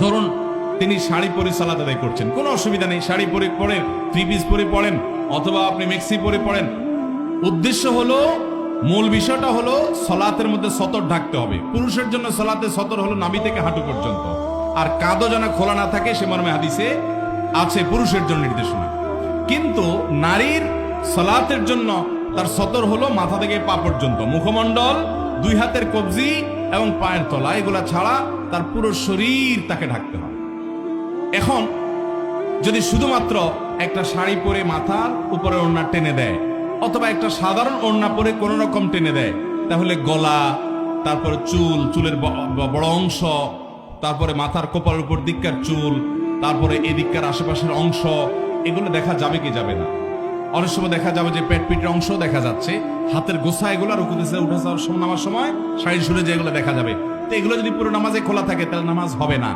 ধরুন তিনি শাড়ি পরে সালাত আদায় করছেন, কোনো অসুবিধা নেই, শাড়ি পরে পড়েন, থ্রি পিস পরে পড়েন, অথবা আপনি মেক্সি পরে পড়েন। উদ্দেশ্য হলো, মূল বিষয়টা হলো সলাতের মধ্যে সতর ঢাকতে হবে। পুরুষের জন্য সলাতে সতর হলো নাভি থেকে হাঁটু পর্যন্ত, আর কাঁধও যেন খোলা না থাকে সে মর্মে হাদিসে আছে পুরুষের জন্য নির্দেশনা। কিন্তু নারীর সলাতের জন্য তার সতর হলো মাথা থেকে পা পর্যন্ত, মুখমণ্ডল, দুই হাতের কবজি এবং পায়ের তলা, এগুলা ছাড়া তার পুরো শরীর তাকে ঢাকতে হবে। এখন যদি শুধুমাত্র একটা শাড়ি পরে মাথার উপরে ওড়না টেনে দেয়, অথবা একটা সাধারণ ওড়না পরে কোন রকম টেনে দেয়, তাহলে গলা, তারপরে চুল, চুলের বড় অংশ, তারপরে মাথার কপালের উপর দিককার চুল, তারপরে এদিককার আশেপাশের অংশ, এগুলো দেখা যাবে কি যাবে না? অনেক সময় দেখা যাবে যে পেট পিটের অংশ দেখা যাচ্ছে, হাতের গোছা, এগুলো আর উঠে যাওয়ার সময়, নামার সময় শাড়ি সরে যায়, এগুলো দেখা যাবে। তো এগুলো যদি পুরো নামাজে খোলা থাকে তাহলে নামাজ হবে না।